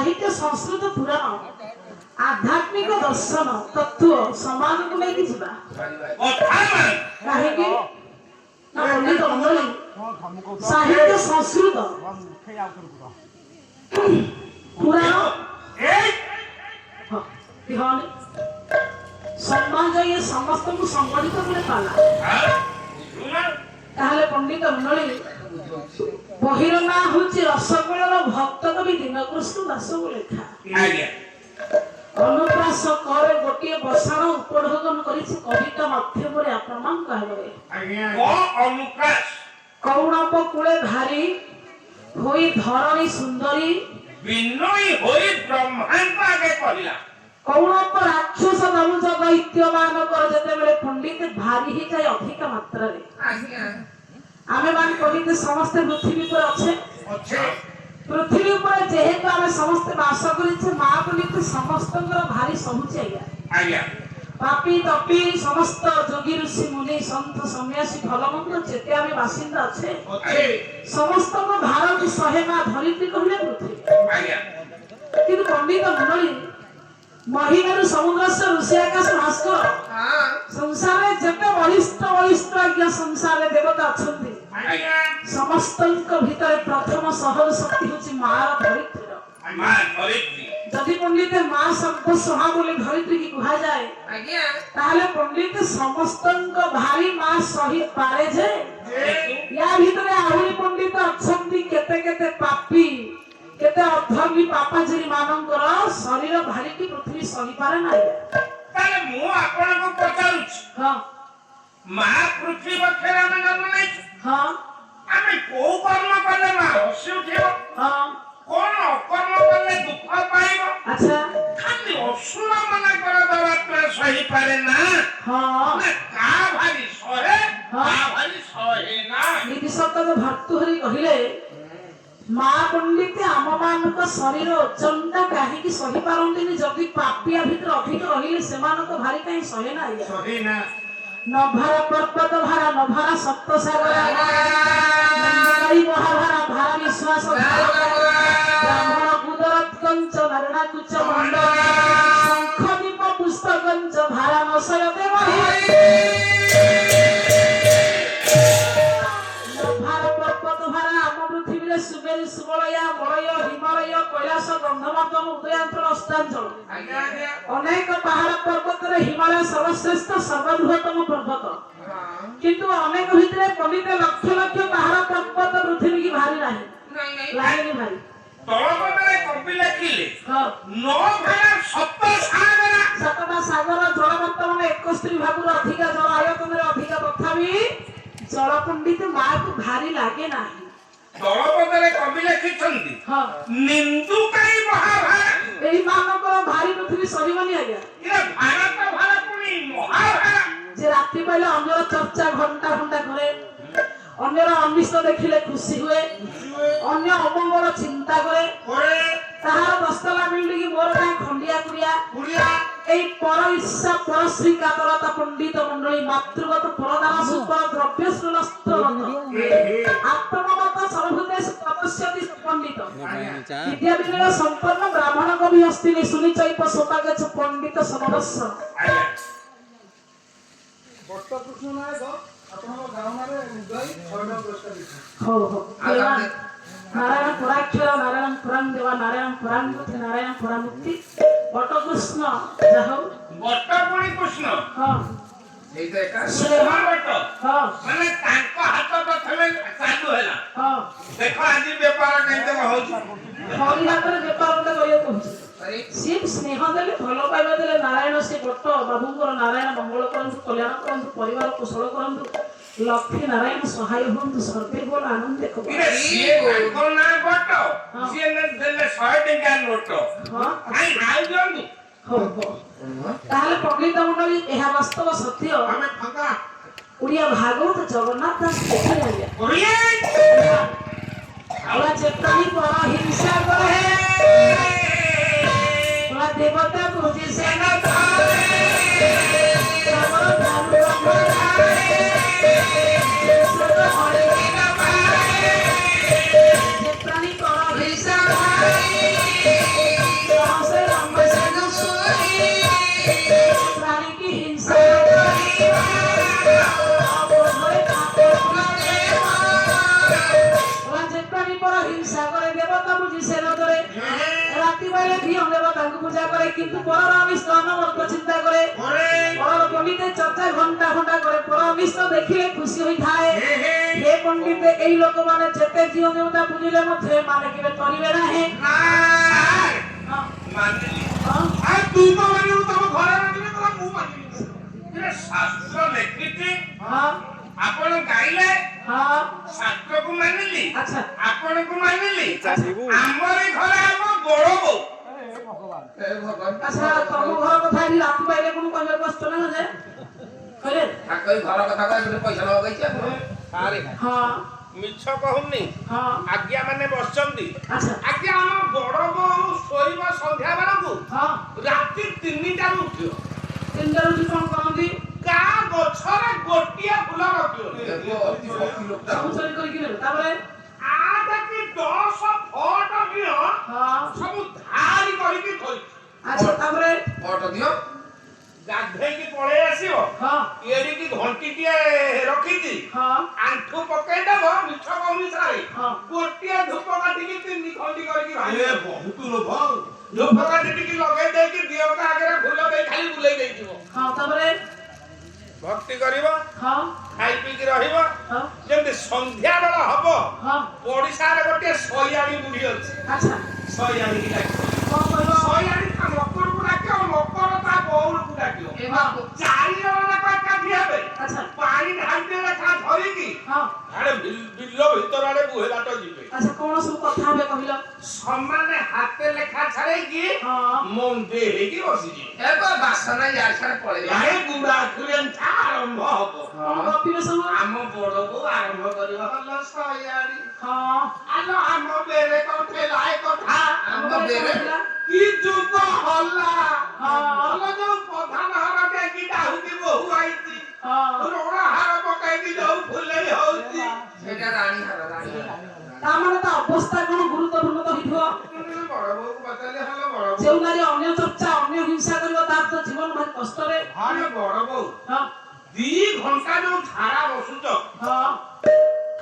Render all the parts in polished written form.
साहित्य संस्कृत पुराण आध्यात्मिक दर्शन तत्व समाज को लेकिन जीवा कहीं ना पंडित मंडली साहित्य संस्कृत पुराण समाज ये समस्त को संगठित करे पाला ताहले पंडित मंडली बहिर ना होची रसगोलर भक्त कवि दीनकृष्ण दास को लेखा अनुप्रास करे गोटे बसाण उपढोगन करिछि कविता माध्यम रे आपमान कहबे अनुप्रास कौणप कूले भारी होई धरणी सुंदरी विनयी होई ब्रह्मांड आगे करिला कौणप राक्षस दनुज दैत्य मानकर जते बेले पंडित भारी ही जाय अधिक मात्रा रे आमे मान पंडित समस्त पृथ्वी पर अच्छे पृथ्वी पर जेहेतु आमे समस्त वास करिछे मा पंडित समस्तଙ୍କର भारी सहुचे आज्ञा पापी तपी समस्त जोगी ऋषि मुनि संत सन्यासी भलमंद जेते आमे बासिंदा अच्छे समस्त को भारत सहे मा धरित्री कहले पृथ्वी किंतु पंडित मंडली महिमारु समुद्र से ऋषि आकाश भास्कर संसार में जते बलिष्ठ आज्ञा संसार में देवता अछंती समस्तଙ୍କ ଭିତରେ प्रथम सहज शक्ति होची मार धरित्री जदि पंडित मां शब्द सहा बोले धरित्री की कहा जाए ताहले पंडित समस्तଙ୍କ भारी मां सहित पारे जे या भितरे आहुरी पंडित अछंती केते केते पापी केते अधर्मी पापाचरी मानकर शरीर भारी की पृथ्वी सही पारे नाही ताले मु आपण को पचारुछ हां मा पृथ्वी पक्षरा में जन्म नहीं हां आमे को कर्म करले मा हसी उठिबो हां कोन अकर्म करले दुख पाइबो अच्छा खाली असुर मना कर दवात्मा सही पारे ना हां का भारी सहे का भारी सहे ना निधि सत्य भर्तृहरि कहिले मां पंडित आम मानक शरीर ओजनटा काहे की सही पारंतिनी जदि पापिया भीतर अधिक रहिले सेमानक भारी काहे सहे ना सही ना नभारा पर्वत भारा नभारा सप्त सागर नंदनई महाभारा भारा विश्वास ब्राह्मण कुदरत कंच नारणा कुच मंड शंख दीप पुस्तक कंच भारा नशय देव नभारा पर्वत भारा आम पृथ्वी रे सुमेरु सुबलया मलय हिमालय कैलाश गंधमार्दन उदयांचल अस्तांचल अनेक पहाड़ पर्वत रे हिमालय सर्वश्रेष्ठ सर्वबृहत्तम पर्वत किंतु अनेक भितरे पंडित लक्ष लक्ष पहाड़ पर्वत पृथ्वी की भारी नाही लाइनी भारी तळपदरे कपि लेखिले हां नो भारा सप्त सागर जल वर्तमान 71 भागुर अधिक जल आयतन रे अधिक तथापि जल पंडित मा को भारी लागे नाही तळपदरे कपि लेखिछंती हां निंदु काई महाभारत एही मानकर भारी पृथ्वी सरीबनी आज्ञा ये भारत भारत पुनी महाभारत जे रात्रि पहले अन्यर चर्चा घंटा घंटा करे अन्यर अनिष्ट देखिले खुशी हुए अन्य अमंगल चिंता करे ताहार दस्तला मिलली की मोर काई खंडिया कुड़िया एई पर इच्छा पर श्री कातरता पंडित मंडली मातृगत परदान सुपर द्रव्य श्रेष्ठस्त आत्ममत सर्वभूतेष तपस्यति पंडित विद्या विनय संपन्न ब्राह्मण कवि हस्तिनि सुनिचैप सोतागच पंडित समवस्स बट्टकृष्ण नायक आपनका गावनारे उगाई 6 पुरस्कार दिछि हो नारायण पुराक्षर नारायण पुराण देवा नारायण पुराण मुक्ति नारायण पुराण मुक्ति बट्टकृष्ण जाहो बट्टपुणी कृष्ण हां एई देखा स्नेहा बट्ट हां माने तांको हाथ प्रथमे चालू हैला हां देखो आज व्यापार केते होउछ हरि हातरे व्यापार मते करियो कहछि सी स्नेह देले भलो पाइबा देले नारायण से बट्ट बाबूंकर नारायण मंगल करंतु कल्याण करंतु परिवार कुशल करंतु लक्ष्मी नारायण सहाय होंतु सर्वे बोल आनंद देखो सीए को ना बट्ट सीए ने देले 100 टका नोट हां आई आइ जंदु हो ताहले पंडित मंडली एहा वास्तव सत्य हमें फंका उड़िया भागवत जगन्नाथ दास देखि आलिया ओरिए आला चेतनी पर हिंसा करे बोला देवता पूजी से न धारे रावण धानु धारे सब हरि न पाए चेतनी पर हिंसा करे পর হিংসা করে দেবতা বুঝি সে নজরে রাতি বাইরে ধিয়ম দেবতাকে পূজা করে কিন্তু পরর অনিষ্ট অনবরত চিন্তা করে পরর পণ্ডিতে চর্চা ঘন্টা ঘন্টা করে পর অনিষ্ট দেখিলে খুশি হইথায় হে পণ্ডিতে এই লোক মানে যেতে ঝিও দেবতা বুঝিলে মধ্যে মানে কেবে তরিবে না হে মানিলি হ্যাঁ আর তুই তো মানিলি তবে ঘরে রাখিলে তোরা মু মানিলি এটা শাস্ত্র লেখিছে হ্যাঁ ଆପଣ ଗାଇଲେ হ্যাঁ ଶାସ୍ତ୍ରକୁ ମାନିଲି আচ্ছা ଆପଣଙ୍କୁ ମାନିଲି ଆମରି ଘରେ ଆମ ବଡ ବୋଉ ଏ ଭଗବାନ আচ্ছা তম ঘর কথা এটি রাতি বাইরে কোনো কইবে কষ্ট না যে কইলে ତାଙ୍କରି ଘର କଥା କହିଲେ ପଇସା ନବା କହିଛି ଆରେ হ্যাঁ ମିଛ କହୁନି হ্যাঁ ଆଜ୍ଞା ମାନେ ବସିଛନ୍ତି আচ্ছা ଆଜ୍ଞା ଆମ ବଡ ବୋଉ ଶୋଇବ ସନ୍ଧ୍ୟା ବେଳକୁ হ্যাঁ ରାତି 3টাରୁ ଉଠିବ তিনটা রুটি কোন করନ୍ତି ଗାଁ ଗଛରେ ଗୋଟିଏ ଫୁଲ ରଖିବ ସବୁ ଚୋରି କରିକି ନେବେ ତାପରେ ଆଜି 10 ଫଟ ଦିଅ হ্যাঁ ସବୁ ଧାରି କରିକି ଥୋଇଛି আচ্ছা তারপরে ଅଟ ଦିଅ ଗାଧେଇକି ପଳେଇ ଆସିବ হ্যাঁ ଏଡ଼ିକି ଘଣ୍ଟିଟିଏ ରଖିଛି হ্যাঁ ଆଣ୍ଠୁ ପକେଇଦବ ମିଛ କହୁନି ସାରେ ହଁ ଗୋଟିଏ ଧୂପ କାଠିକି 3 ଖଣ୍ଡି କରିକି ଭାଙ୍ଗି ବହୁତ ଲୋଭ ଧୂପ କାଠି ଟିକେ ଲଗେଇ ଦେଇକି ଦିଅଙ୍କ ଆଗରେ ଫୁଲ ଦେଇ ଖାଲି ବୁଲେଇ ଦେଇଯିବ হ্যাঁ তারপরে ଭକ୍ତି କରିବ হ্যাঁ ଖାଇ ପିଇକି ରହିବ হ্যাঁ ଯେମିତି ସନ୍ଧ୍ୟା ବେଳ ହବ হ্যাঁ ଓଡ଼ିଶାରେ ଗୋଟିଏ ଶଇଆଣି ବୁଢୀ ଅଛି আচ্ছা ଶଇଆଣିକି ଡାକିବ কোন কইব ଶଇଆଣି ତା ମକରକୁ ଡାକିବ ମକର ତା ବଉଳକୁ ଡାକିବ হ্যাঁ 4 ଜଣ ଯାକ ଏକାଠି ହେବେ আচ্ছা ପାଣି ଢାଙ୍କି ଲେଖା ଧରିକି হ্যাঁ ଆଡେ ବିଲ ଭିତର ଆଡେ ବୁହେଲାଟ ଯିବେ আচ্ছা কোন ସବୁ କଥା হবে কহিল ସମାନେ ହାତେ ଲେଖା ଛାଡେଇକି হ্যাঁ ମନ୍ଦେ ହେଇକି ବସିଯିବେ ଏବେ ବାସନା ଇଆଡେ ସିଆଡେ ପଳେଇଲା ଏ ବୁଢା ଖୁରେନ୍ଥା ଆରମ୍ଭ ହବ কোন গপিবে ସବୁ ଆମ ବଡକୁ ଆରମ୍ଭ କରିବ ହଲ ଶଇଆଣି হ্যাঁ ଆଲୋ ଆମ ବେରେ କଥେଲା ଏ କଥା ଆମ ବେରେ କି ଯୁଗ ହଲା ହଁ ହଲ ଯୋଉ ପ୍ରଧାନ ହର ଟେକି ଡାହୁକି ବୋହୁ ଆଇଛି হ্যাঁ ରୋଣା ହାର ପକେଇକି ଯୋଉ ଫୁଲେଇ ହଉଛି ସେଇଟା ରାଣୀ ହାର ରାଣୀ তা মানে তা অবস্থা কোন গুরুত্বপূর্ণ তো হইব ବଡ ବୋଉକୁ ପଚାରିଲେ ହଲ ବଡ ବୋଉ যে নারী অন্য চর্চা অন্য হিংসা করিব তার তো জীবন ভারি কষ্টরে ଭାରି ବଡ ବୋଉ হ্যাঁ 2 ଘଣ୍ଟା ଯୋଉ ଝାଡା ବସୁଛ হ্যাঁ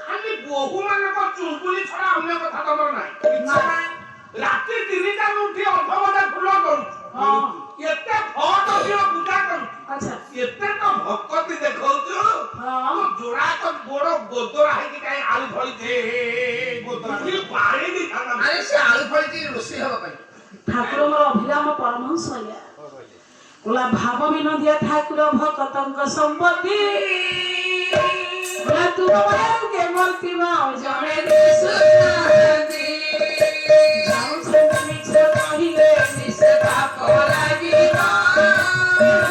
ଖାଲି ବୋହୁ ମାନଙ୍କ ଚୁଙ୍ଗୁଳି ଛଡା ଅନ୍ୟ କଥା ତମର ନାହିଁ ଇଚ୍ଛା ନାହିଁ ରାତି 3ଟାରୁ ଉଠି ଅଧବଜା ଫୁଲ କରୁଛୁ হ্যাঁ ଏତେ ଫଟ ଦିଅ ପୂଜା କରୁଛୁ আচ্ছা ଏତେ ତ ଭକ୍ତି ଦେଖଉଛୁ হ্যাঁ ଯୋଡା ତ ଗୋଡ ଗୋଦରା ହେଇକି କାଇଁ ଆଳୁ ଫଳିଛି ଗୋଦରା ପାଣି ଦେଇଥାନ୍ତା ଆରେ ସେ ଆଳୁ ଫଳିଛି ରୋଷେଇ ହବା ପାଇଁ ঠাকুর মোর অভিরাম পরমহংস আজ্ঞা ওলা ভাব বিনোদিয়া ঠাকুর ভকতঙ্ক সম্পত্তি ওলা তোমার কেবল তিবা জনে সুনাদি যাও সঙ্গে মিছে কহিলে মিছে পাপ লাগিব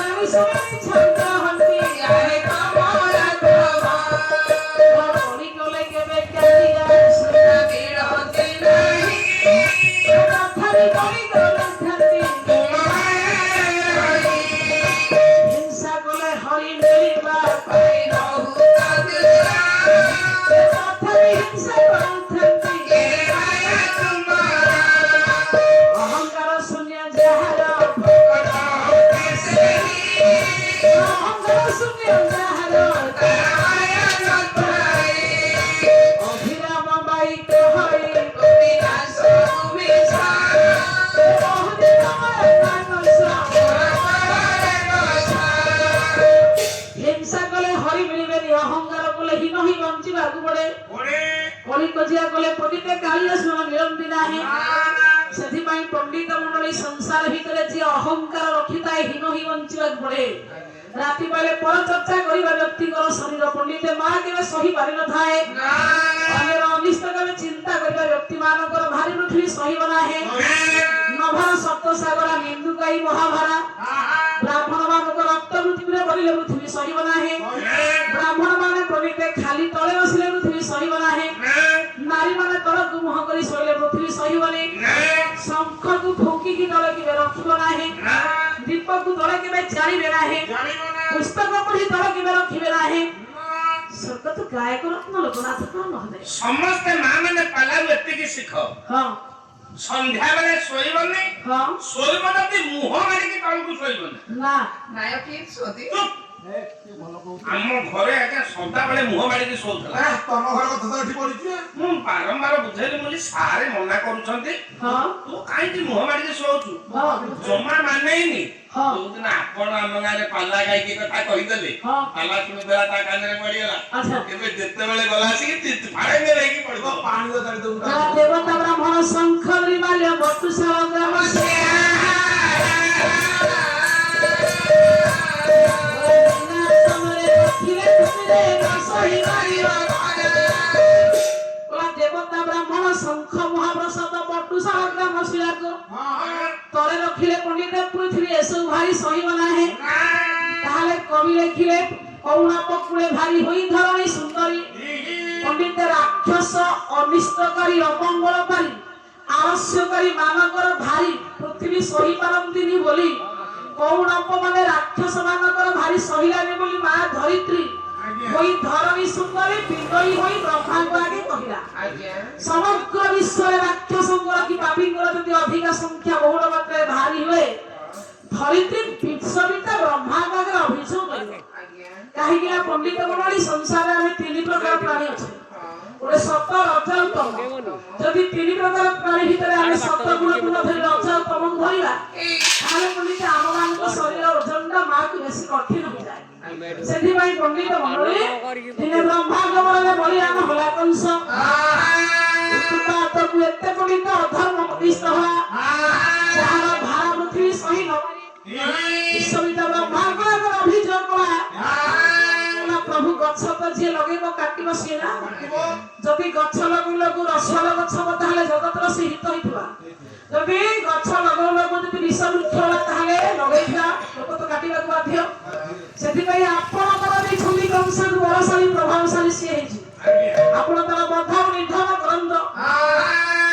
আমি সঙ্গে ছন্দ হন্তি আহে কমলা কবা বলি কলে কেবে কালিয়া সুনাদি রতি নাহি কথারি কলি কলে থাকি হিংসা কলে হরি মিলিবা পাই রহু কাদিরা কথারি হিংসা কলে থাকি অহংকার শূন্য যাহার অহংকার শূন্য যাহার অভিরাম বাইক হই কবিরাস মিছা বহুদিন আমার মানস হিংসা কলে হরি মিলিবেনি অহংকার কলে হীন হি বঞ্চিবাকু পড়ে কলি কজিয়া কলে পণ্ডিতে কালিয়া শুনা মিলন্তি ନାହିଁ ସେଥିପାଇଁ ପଣ୍ଡିତ ମଣ୍ଡଳୀ ସଂସାର ଭିତରେ ଯିଏ ଅହଙ୍କାର ରଖିଥାଏ ହୀନ ହିଁ ବଞ୍ଚିବାକୁ ପଡେ ରାତି ପାଇଲେ ପରଚର୍ଚ୍ଚା କରିବା ବ୍ୟକ୍ତିଙ୍କର ଶରୀର ପଣ୍ଡିତେ ମା କେବେ ସହି ପାରିନଥାଏ ଅନ୍ୟର ଅନିଷ୍ଟ କେବେ ଚିନ୍ତା କରିବା ବ୍ୟକ୍ତି ମାନଙ୍କର ଭାରି ପୃଥିବୀ ସହିବ ନାହିଁ ନଭର ସପ୍ତ ସାଗର ନିନ୍ଦୁକାଇ ମହାଭାରା ବ୍ରାହ୍ମଣ ମାନଙ୍କ ରକ୍ତ ପୃଥିବୀରେ ବଳିଲେ ପୃଥିବୀ ସହିବ ନାହିଁ ବ୍ରାହ୍ମଣ ମାନେ ପଣ୍ଡିତେ ଖାଲି ତଳେ ବସିଲେ ପୃଥିବୀ ସହିବ ନାହିଁ ନାରୀ ମାନେ ତଳକୁ ମୁହଁ କରି ଶୋଇଲେ ପୃଥିବୀ ସହିବନି ଶଙ୍ଖକୁ ଫୁଙ୍କିକି ତଳେ କେବେ ରଖିବ ନାହିଁ ଦୀପକୁ ତଳେ କେବେ ଜାଳିବେ ନାହିଁ ପୁସ୍ତକ ପଢି ତଳେ କେବେ ରଖିବେ ନାହିଁ ସ୍ୱର୍ଗତ ଗାୟକ ରତ୍ନ ଲୋକନାଥ ମହୋଦୟ ସମସ୍ତେ ମା ମାନେ ପାଲାରୁ ଏତିକି ଶିଖ ହଁ ସନ୍ଧ୍ୟା ବେଳେ ଶୋଇବନି ହଁ ଶୋଇବ ଯଦି ମୁହଁ ମାରିକି ତଳକୁ ଶୋଇବନି ନା ନାୟକ ଶୋଧି ଚୁପ୍ ଏ କି ଭଲ କହୁଛ ଆମ ଘରେ ଆଜ୍ଞା ସଦାବେଳେ ମୁହଁ ମାଡ଼ିକି ଶୋଉଥିଲା। ତମ ଘର କଥା ତ ଏଠି ପଡିଛି ମୁଁ ବାରମ୍ବାର ବୁଝେଇଲି ମୁଁ କହିଲି ସାରେ ମନା କରୁଛନ୍ତି ହଁ ତୁ କାହିଁକି ମୁହଁ ମାଡ଼ିକି ଶୋଉଛୁ? ହଁ ଜମା ମାନେଇନି। ହଁ। ଯୋଉଦିନ ଆପଣ ଆମ ଗାଁରେ ପାଲା ଗାଇକି କଥା କହିଦେଲେ ହଁ। ପାଲା ଶୁଣିଦେଲା ତା କାନରେ ପଡିଗଲା। ଆଚ୍ଛା। ଏବେ ଯେତେବେଳେ ଗଲା ଆସିକି ଫାଳେ ନେଇକି ପଡିବ। ପାଣି ତ ଛାଡି ଦଉନ ଦେବତା ବ୍ରାହ୍ମଣ ଶଙ୍ଖ ମାଲ୍ୟ ବଟୁଶାଳ ଗ୍ରାମ ଦେବତା ବ୍ରାହ୍ମଣ ଶଙ୍ଖ ମହାପ୍ରସାଦ ବଟୁଶାଳ ଗ୍ରାମ ଶିଳାକ ତଳେ ରଖିଲେ ପଣ୍ଡିତ ପୃଥିବୀ ଏସବୁ ଭାରି ସହିବ ନାହିଁ। ତାହେଲେ କବି ଲେଖିଲେ କରୁଣା ପକୁଳେ ଭାରି ହୋଇ ଧରଣୀ ସୁନ୍ଦରୀ ପଣ୍ଡିତ ରାକ୍ଷସ ଅନିଷ୍ଟକାରୀ ଅମଙ୍ଗଳକାରୀ ଆଳସ୍ୟକାରୀ ମାନଙ୍କର ଭାରି ପୃଥିବୀ ସହି ପାରନ୍ତିନି ବୋଲି କୌଣପ ମାନେ ରାକ୍ଷସ ମାନଙ୍କର ଭାରି ସହିଲାନି ବୋଲି ମା ଧରିତ୍ରୀ ହୋଇ ଧରଣୀ ସୁନ୍ଦରୀ ବିନୟୀ ହୋଇ ବ୍ରହ୍ମାଙ୍କୁ ଆଗେ କହିଲା ସମଗ୍ର ବିଶ୍ୱରେ ରାକ୍ଷସଙ୍କର କି ପାପୀଙ୍କର ଯଦି ଅଧିକ ସଂଖ୍ୟା ବହୁଳ ମାତ୍ରାରେ ଭାରି ହୁଏ ଧରିତ୍ରୀ ବିଶ୍ୱବିତ ବ୍ରହ୍ମାଙ୍କ ଆଗରେ ଅଭିଯୋଗ କରିବ। କାହିଁକି ନା ପଣ୍ଡିତ ମଣ୍ଡଳୀ ସଂସାରରେ ଆମେ ତିନି ପ୍ରକାର ପ୍ରାଣୀ ଅଛୁ। ଗୋଟେ ସତ ରଜ ତମ ଯଦି ତିନି ପ୍ରକାର ପ୍ରାଣୀ ଭିତରେ ଆମେ ସତ ଗୁଣକୁ ନ ଧରି ରଜ ତମକୁ ଧରିବା ତାହେଲେ ପଣ୍ଡିତ ଆମ ମାନଙ୍କ ଶରୀର ଓଜନଟା ମାକୁ ବେଶୀ କଠିନ ହୋଇଯାଏ। ସେଥିପାଇଁ ପଣ୍ଡିତ ମଣ୍ଡଳୀ ଦିନେ ବ୍ରହ୍ମାଙ୍କ ବଳରେ ବଳିଦାନ ହେଲା କଂସ ଉତ୍ପାତକୁ ଏତେ ପଣ୍ଡିତ ଅଧର୍ମ ପ୍ରତିଷ୍ଠ ହେଲା ଯାହାର ଭାର ପୃଥିବୀ ସହି ନ ବିଶ୍ୱବିତ ବ୍ରହ୍ମାଙ୍କ ଆଗରେ ଅଭିଯୋଗ କଲା ପ୍ରଭୁ ଗଛ ତ ଯିଏ ଲଗେଇବ କାଟିବ ସିଏ ନା ଯଦି ଗଛ ଲଗୁ ଲଗୁ ରସୁଆଳ ଗଛ ତାହେଲେ ଜଗତର ସେ ହିତ ହେଇଥିବା ଯଦି ଗଛ ଲଗଉ ଲଗୁ ଯଦି ବିଷ ବୃକ୍ଷ ହେଲା ତାହେଲେ ଲଗେଇଥିବା ଲୋକ ତ କାଟିବାକୁ ବାଧ୍ୟ। ସେଥିପାଇଁ ଆପଣଙ୍କର ଦେଇଛନ୍ତି କଂସକୁ ବଳଶାଳୀ ପ୍ରଭାବଶାଳୀ ସିଏ ହେଇଛି ଆପଣ ତାର ବଧ ନିଧନ କରନ୍ତୁ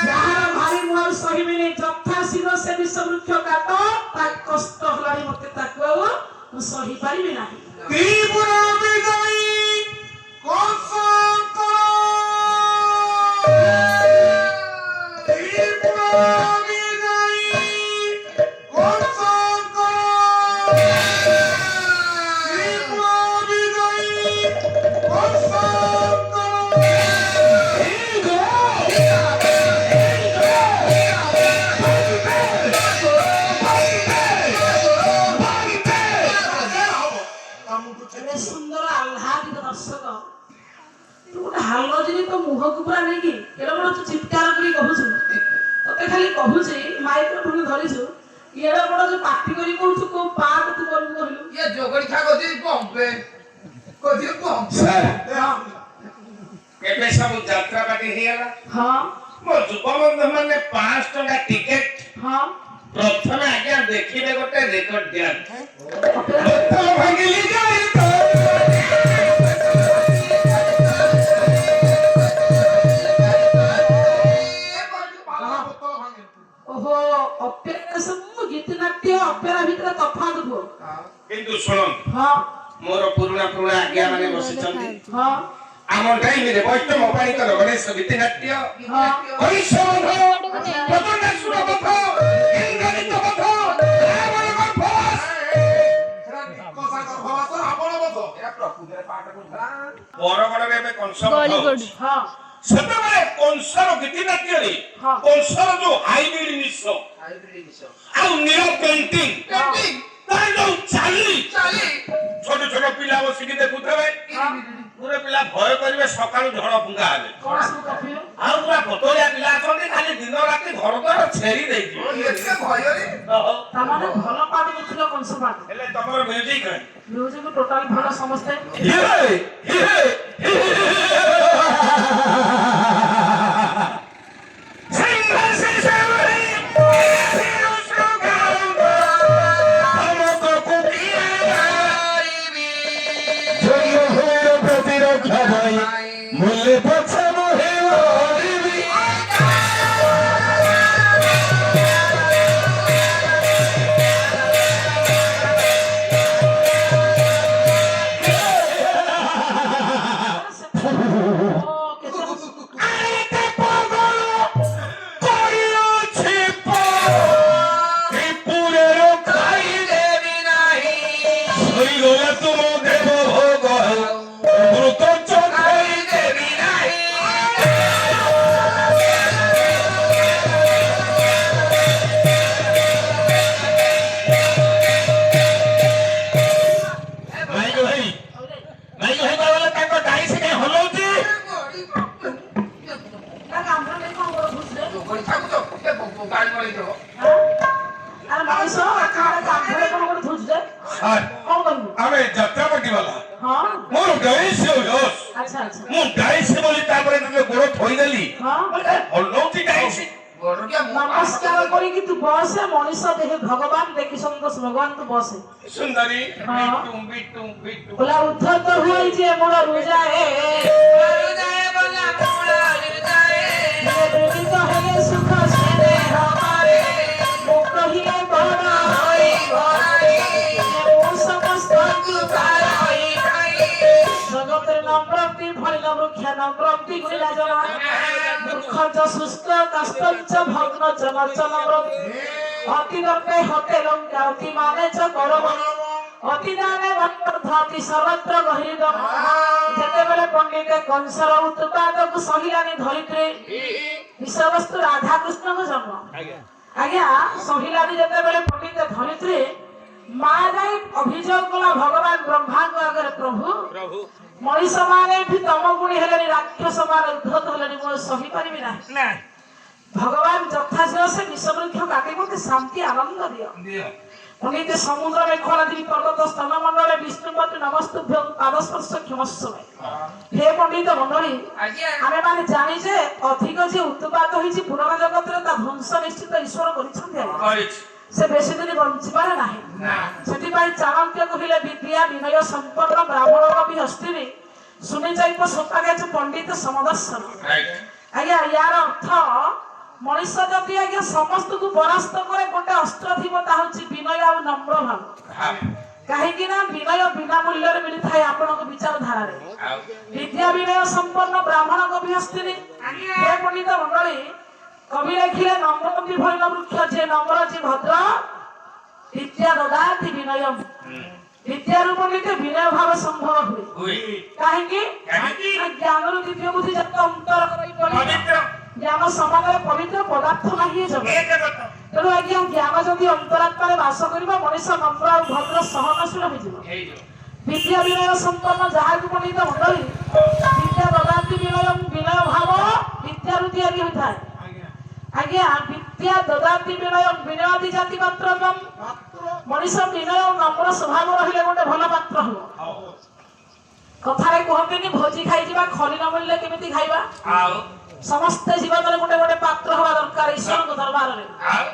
ଯାହାର ଭାରି ମୁଁ ସହିବିନି ଯଥା ଶୀଘ୍ର ସେ ବିଷ ବୃକ୍ଷ କାଟ ତା କଷ୍ଟ ହେଲାଣି ମତେ ତାକୁ ଆଉ ମୁଁ ସହିପାରିବି ନାହିଁ। ସୁନ୍ଦର ଆହ୍ଲାଦିତ ଦର୍ଶକ ତୁ ଗୋଟେ ହାଲଜିନି ତ ମୁହଁକୁ ପୁରା ନେଇକି ଏଡେ ବଡ ତୁ ଚିତ୍କାର କରି କହୁଛୁ ତତେ ଖାଲି କହୁଛି ମାଇକ୍ରୋଫୋନ ଧରିଛୁ ଏଡେ ବଡ ଯୋଉ ପାଟି କରି କହୁଛୁ କୋଉ ପାଟ ତୁ କରିବୁ କହିଲୁ ये जोगड़ी छा कोथि पंपे कोथि पंप ସାର୍ ହଁ ଏବେ ସବୁ ଯାତ୍ରା ପାଟି ହେଇଗଲା ହଁ ମୋ ଯୁବବନ୍ଧୁ ମାନେ 500 ଟଙ୍କା ଟିକେଟ ହଁ ପ୍ରଥମେ ଆଜ୍ଞା ଦେଖିବେ ଗୋଟେ ରେକର୍ଡ ଡ୍ୟାନ୍ସ ଓହୋ ଅପେରା ସବୁ ଗୀତ ନାଟ୍ୟ ଅପେରା ଭିତରେ ତଫାତ ହୁଅ କିନ୍ତୁ ଶୁଣନ୍ତୁ ହଁ ମୋର ପୁରୁଣା ଆଜ୍ଞା ମାନେ ବସିଛନ୍ତି ହଁ ଆମ ଟାଇମରେ ବୈଷ୍ଣବ ପାଣିଙ୍କର ଗଣେଶ ଗୀତିନାଟ୍ୟ ହରିଶବଧ ପ୍ରଦଣ୍ଡାସୁର ବଧ ଇନ୍ଦ୍ରଜିତ ବଧ ରାବଣ ବରଗଡ଼ରେ ଏବେ କଂସ ହଁ ସେତେବେଳେ କଂସର ଗୀତିନାଟ୍ୟରେ ହଁ। କଂସର ଯୋଉ ହାଇବ୍ରିଡ ନିଶ ଆଉ ନୀଳ ପେଣ୍ଟିଂ ତାର ଯୋଉ ଚାଲି ଛୋଟ ଛୋଟ ପିଲା ବସିକି ଦେଖୁଥିବେ ପୁରା ପିଲା ଭୟ କରିବେ ସକାଳୁ ଝଡ଼ ଫୁଙ୍କା ହେଲେ କଣ ସବୁ କଫିଲେ ଆଉ ପୁରା ପତଳିଆ ପିଲା ଅଛନ୍ତି ଖାଲି ଦିନ ରାତି ଘର ଦ୍ୱାର ଛେରି ଦେଇଛି ତାମାନେ ଭଲ ପାଠ କରୁଥିଲ କଂସ ପାଠ ହେଲେ ତମର ମ୍ୟୁଜିକ ମ୍ୟୁଜିକ ଟୋଟାଲି ଭଲ ସମସ୍ତେ मुले पछा मोहे ओरिबी গাড়ি করে দেব আরে মଣିষ কামড়ে কোন করে ধুজে আর কোন করবো আমি যাত্রাপাটি বালা হ্যাঁ মোর ডাইছে হস আচ্ছা আচ্ছা মু ডাইছে বলি তারপরে তোকে গোড় থই দেলি হ্যাঁ হলৌতি ডাইছে বড় কে নমস্কার করি কি তু বসে মনিষ দেখে ভগবান দেখি সন্তোষ ভগবান তু বসে সুন্দরী হ্যাঁ। বিট্টু বিট্টু বিট্টু বলা উদ্ধত হই যে মোর রুজায়ে যায় বলা মোড়া যায় বিদিত হলে সুখ সেনে হমারে মুখ হিলে বড় হই ঘরাই ও সমস্ত তার হই যাই জগতের নম্রতি ভৈল বৃক্ষ নম্রতি গুলিলা জনা দুঃখজ শুষ্ক কাস্তঞ্চ ভগ্ন চলচল অতি দর্পে হতে লঙ্কা অতি মানে চ করব অতি দানে বন্ধি সর্বত্র গহিদ যেতেবেলে পণ্ডিতে কংসর উৎপাদକୁ সহিলানি ধরিত্রে বিষয়বস্তু রাধা কৃষ্ণଙ୍କ জন্ମ আজ্ঞা সহিলানি যেতেবেলে পণ্ডিতে ধরিত্রে মা যাই অভিযোগ কলা ভগবান ব্রহ্মাଙ୍କ ଆଗରେ ପ୍ରଭୁ ମଣିଷ ମାନେ ବି ତମ ଗୁଣି ହେଲେଣି ରାକ୍ଷସ ମାନେ ଉଦ୍ଧତ ହେଲେଣି ମୁଁ ସହିପାରିବି ନାହିଁ না ভগবান যথাশীল সে বিশ্ববৃক্ষ কাটি মতে শান্তি আনন্দ দিও দিও পুনিতে সমুদ্র মেঘনাদি পর্বত স্তনমণ্ডলে বিষ্ণুপতি নমস্তুভ্য পাদস্পর্শ ক্ষমস্ব হে পণ্ডিত মণ্ডলী আজ্ঞা ଆମେ ମାନେ ଜାଣି ଯେ ଅଧିକ ଯେ ଉତ୍ପାତ ହେଇଛି ପୁରାଣ ଜଗତରେ ତା ଧ୍ୱଂସ ନିଶ୍ଚିତ ଈଶ୍ୱର କରିଛନ୍ତି ଆଜ୍ଞା। করেছি ସେ ବେଶୀ ଦିନ ବଞ୍ଚିପାରେ ନାହିଁ না ସେଥିପାଇଁ ଚାଣକ୍ୟ କହିଲେ ବିଦ୍ୟା ବିନୟ ସମ୍ପନ୍ନ ବ୍ରାହ୍ମଣ ବି ହସ୍ତିନି ଶୁଣି ଯାଇପ ସୋପାଗେଚ ପଣ୍ଡିତ ସମଦର୍ଶନ রাইট ଆଜ୍ଞା ୟାର ଅର୍ଥ ମଣିଷ ଯଦି ଆଜ୍ଞା ସମସ୍ତଙ୍କୁ ପରାସ୍ତ କରେ ଗୋଟେ ଅସ୍ତ୍ର ଥିବ ତାହା ହଉଛି ବିନୟ ଆଉ ନମ୍ର ଭାବ হ্যাঁ କାହିଁକି ନା ବିନୟ ବିନା ମୂଲ୍ୟରେ ମିଳିଥାଏ ଆପଣଙ୍କ ବିଚାରଧାରାରେ আও ବିଦ୍ୟା ବିନୟ ସମ୍ପନ୍ନ ବ୍ରାହ୍ମଣ କବି ହସ୍ତିନି ହେ ପଣ୍ଡିତ ମଣ୍ଡଳୀ କବି ଲେଖିଲେ ନମ୍ରମତି ଭୈଲ ବୃକ୍ଷ ଯେ ନମ୍ର ଯେ ଭଦ୍ର ବିଦ୍ୟା ଦଦାତି ବିନୟ ବିଦ୍ୟାରୁ ପଣ୍ଡିତ ବିନୟ ଭାବ ସମ୍ଭବ ହୁଏ হুই କାହିଁକି କାହିଁକି? ନା ଜ୍ଞାନରୁ ଦିବ୍ୟ ବୁଦ୍ଧି ଜାତ ଅନ୍ତର କରି ପଡ଼ିବ পবিত্র জ্ঞান সমাজରେ পবিତ୍ର ପଦାର୍ଥ ନାହିଁ ଏ ଜଗତ এই জগত ତେଣୁ ଆଜ୍ଞା ଜ୍ଞାନ ଯଦି ଅନ୍ତରାତ୍ମାରେ ବାସ କରିବ ମଣିଷ ନମ୍ର ଆଉ ଭଦ୍ର ସହନଶୀଳ ହୋଇଯିବ এই যে ବିଦ୍ୟା ବିନୟ ସମ୍ପନ୍ନ ଯାହାକୁ ପଣ୍ଡିତ ମଣ୍ଡଳୀ ବିଦ୍ୟା ଦଦାତି ବିନୟ ବିନୟ ଭାବ ବିଦ୍ୟାରୁ ତିଆରି ହୋଇଥାଏ ଆଜ୍ଞା ବିଦ୍ୟା ଦଦାତି ବିନୟ ବିନୟ ଆଦି ଜାତି ପାତ୍ର ମଣିଷ ବିନୟ ଆଉ ନମ୍ର ସ୍ୱଭାବ ରହିଲେ ଗୋଟେ ଭଲ ପାତ୍ର ହବ କଥାରେ କୁହନ୍ତିନି ଭୋଜି ଖାଇଯିବା ଖଲି ନ ମିଳିଲେ କେମିତି ଖାଇବା আও ସମସ୍ତେ ଜୀବନରେ ଗୋଟେ ଗୋଟେ ପାତ୍ର ହବା ଦରକାର ଈଶ୍ୱରଙ୍କ ଦରବାରରେ আও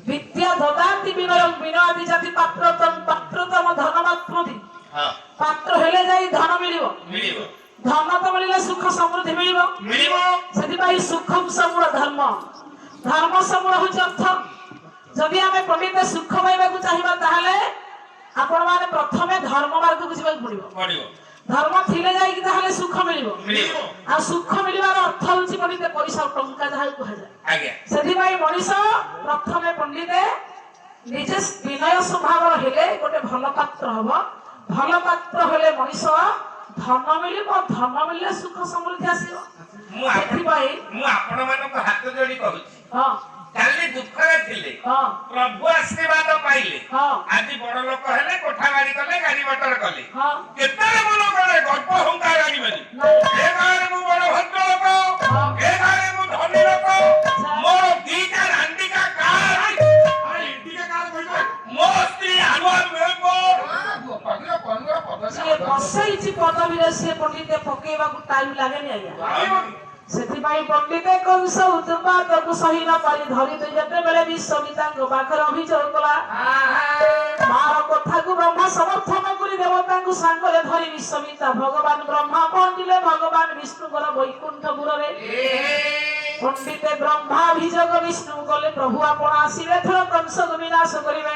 ବିଦ୍ୟା ଦଦାତି ବିନୟ ବିନୟ ଆଦି ଜାତି ପାତ୍ରତମ ଧନମାତ୍ମତି হ্যাঁ ପାତ୍ର ହେଲେ ଯାଇ ଧନ ମିଳିବ মিলিব ଧନ ତ ମିଳିଲେ ସୁଖ ସମୃଦ୍ଧି ମିଳିବ মিলিব ସେଥିପାଇଁ ସୁଖ ସମୂଳ ଧର୍ମ ଧର୍ମ ସମୂଳ ହଉଛି ଅର୍ଥ ଯଦି ଆମେ ପଣ୍ଡିତ ସୁଖ ପାଇବାକୁ ଚାହିଁବା ତାହେଲେ ଆପଣମାନେ ପ୍ରଥମେ ଧର୍ମ ମାର୍ଗକୁ ଯିବାକୁ ପଡିବ পড়িব ଧର୍ମ ଥିଲେ ଯାଇକି ତାହେଲେ ସୁଖ ମିଳିବ মিলিব ଆଉ ସୁଖ ମିଳିବାର ଅର୍ଥ ହଉଛି ପଣ୍ଡିତ ପଇସା ଟଙ୍କା ଯାହାକୁ କୁହାଯାଏ আজ্ঞা ସେଥିପାଇଁ ମଣିଷ ପ୍ରଥମେ ପଣ୍ଡିତେ ନିଜେ ବିନୟ ସ୍ୱଭାବର ହେଲେ ଗୋଟେ ଭଲ ପାତ୍ର ହବ ଭଲ ପାତ୍ର ହେଲେ ମଣିଷ ଧନ ମିଳିବ ଧନ ମିଳିଲେ ସୁଖ ସମୃଦ୍ଧି ଆସିବ ସେଥିପାଇଁ ମୁଁ ଆପଣ ମାନଙ୍କୁ ହାତ ଯୋଡି କହୁଛି ହଁ କାଲି ଦୁଃଖରେ ଥିଲେ ହଁ ପ୍ରଭୁ ଆଶୀର୍ବାଦ ପାଇଲେ ହଁ ଆଜି ବଡ ଲୋକ ହେଲେ କୋଠା ବାଡି କଲେ ଗାଡି ମଟର କଲେ ହଁ କେତେବେଳେ ମନ କଲେ ଗର୍ବ ହଙ୍କାର ଆଣିବେନି ନାଇଁ। ଏ ଗାଁରେ ମୁଁ ବଡ ଭଦ୍ର ଲୋକ ଏ ଗାଁରେ ମୁଁ ଧନୀ ଲୋକ ମୋର ଦିଟା ରାଣ୍ଡିକା କାର ମୋ ସ୍ତ୍ରୀ ଆଗୁଆ ମେମ୍ବର ପଗିର ପଙ୍ଗର ପଦସ ଯିଏ ବସେଇଛି ପଦବୀରେ ସିଏ ପଣ୍ଡିତେ ପକେଇବାକୁ ଟାଇମ ଲାଗେନି ଆଜ୍ଞା ସେଥିପାଇଁ ପଣ୍ଡିତେ କଂସ ଉତ୍ପାତକୁ ସହି ନ ପାରି ଧରିତ୍ରୀ ଯେତେବେଳେ ବିଶ୍ୱମିତାଙ୍କ ପାଖରେ ଅଭିଯୋଗ କଲା ମାର କଥାକୁ ବ୍ରହ୍ମା ସମର୍ଥନ କରି ଦେବତାଙ୍କୁ ସାଙ୍ଗରେ ଧରି ବିଶ୍ୱମିତା ଭଗବାନ ବ୍ରହ୍ମା ପହଞ୍ଚିଲେ ଭଗବାନ ବିଷ୍ଣୁଙ୍କର ବୈକୁଣ୍ଠପୁରରେ ପଣ୍ଡିତେ ବ୍ରହ୍ମା ଅଭିଯୋଗ ବିଷ୍ଣୁ କଲେ ପ୍ରଭୁ ଆପଣ ଆସିବେ ଏଥର କଂସକୁ ବିନାଶ କରିବେ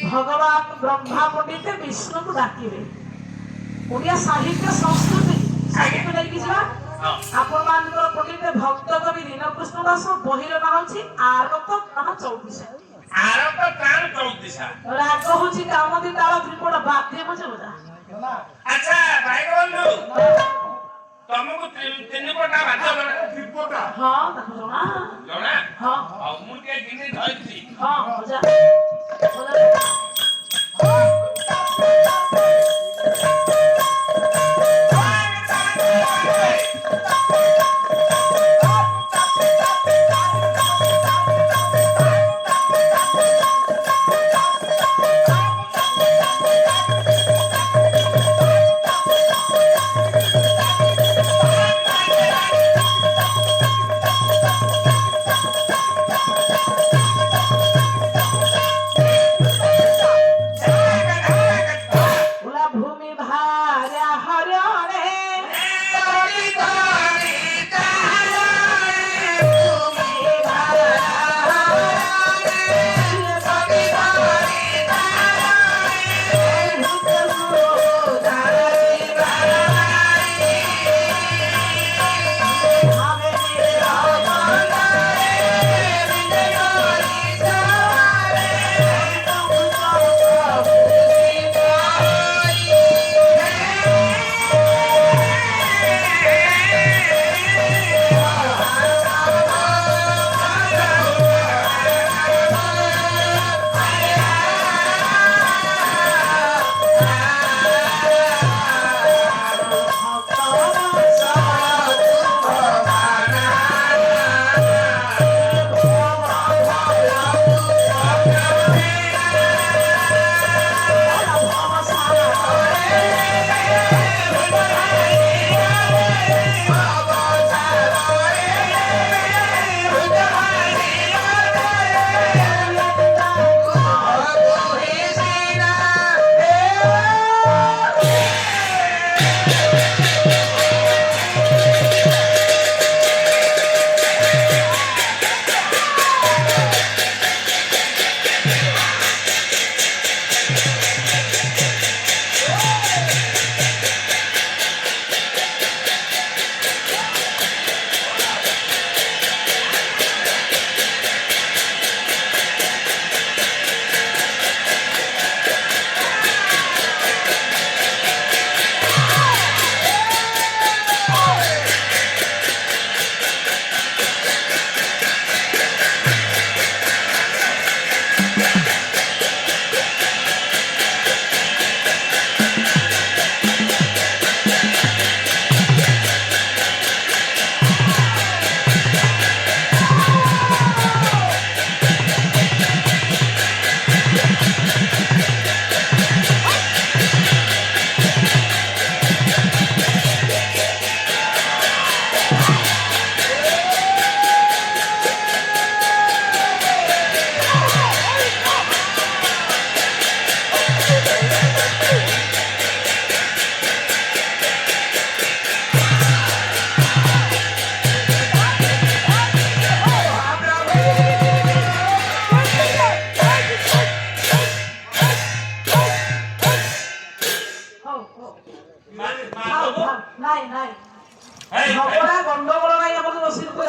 ଭଗବାନ ବ୍ରହ୍ମା ପଣ୍ଡିତେ ବିଷ୍ଣୁକୁ ଡାକିବେ ଓଡ଼ିଆ ସାହିତ୍ୟ ସଂସ୍କୃତି ସାହିତ୍ୟ ନେଇକି ଯିବା ଆପଣମାନଙ୍କର ପଣ୍ଡିତେ ଭକ୍ତ କବି ଦୀନକୃଷ୍ଣ ଦାସ ବହିର ନାଁ ହଉଛି ଆରତ ତାହା 34 ଆର ତ ପ୍ରାଣ ଚଉତିଶା ରାଗ ହଉଛି କାମଦି ତାଳ ତ୍ରିପଟ ବାଦ୍ୟ ବୁଝେ ବୁଝା ଆଚ୍ଛା ଭାଇ ବନ୍ଧୁ ତମକୁ ତିନି ପଟା ବାଦ୍ୟ ଜଣା ହଁ ତାକୁ ଜଣା ଜଣା ହଁ ଆଉ ମୁଁ ଟିକେ ଗିନି ଧରିଛି ହଁ ବୁଝା